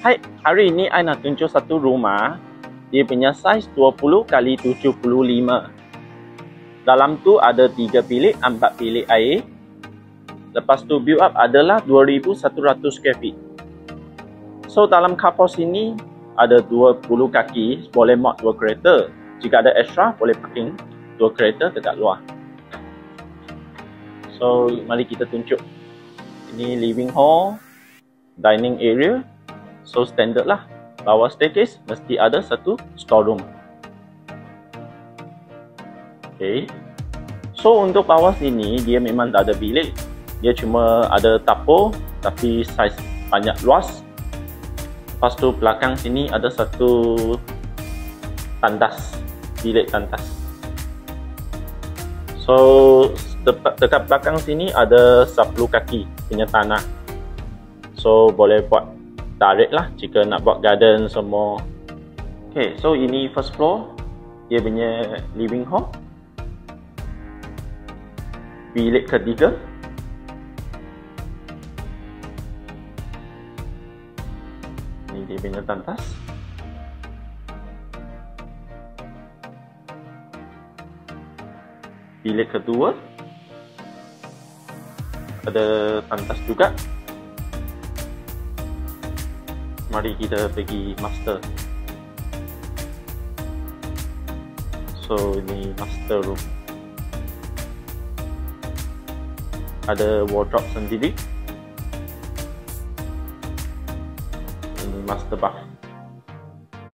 Hai, hari ini I nak tunjuk satu rumah. Dia punya saiz 20 x 75. Dalam tu ada 3 bilik, 4 bilik air. Lepas tu build up adalah 2100 square feet. So dalam carport sini ada 20 kaki, boleh muat 2 kereta. Jika ada extra, boleh parking 2 kereta dekat luar. So mari kita tunjuk. Ini living hall, dining area. So standard lah. Bawah staircase mesti ada satu storeroom. Okay. So untuk bawah sini dia memang tak ada bilik. Dia cuma ada dapur tapi saiz banyak luas. Lepas tu belakang sini ada satu tandas, bilik tandas. So dekat belakang sini ada 10 kaki punya tanah. So boleh buat direct lah jika nak buat garden semua. Okay, so ini first floor. Dia punya living hall. Bilik ketiga. Ini dia punya tandas. Bilik kedua. Ada tandas juga. Mari kita pergi master. So ini master room. Ada wardrobe sendiri. Ini master bath.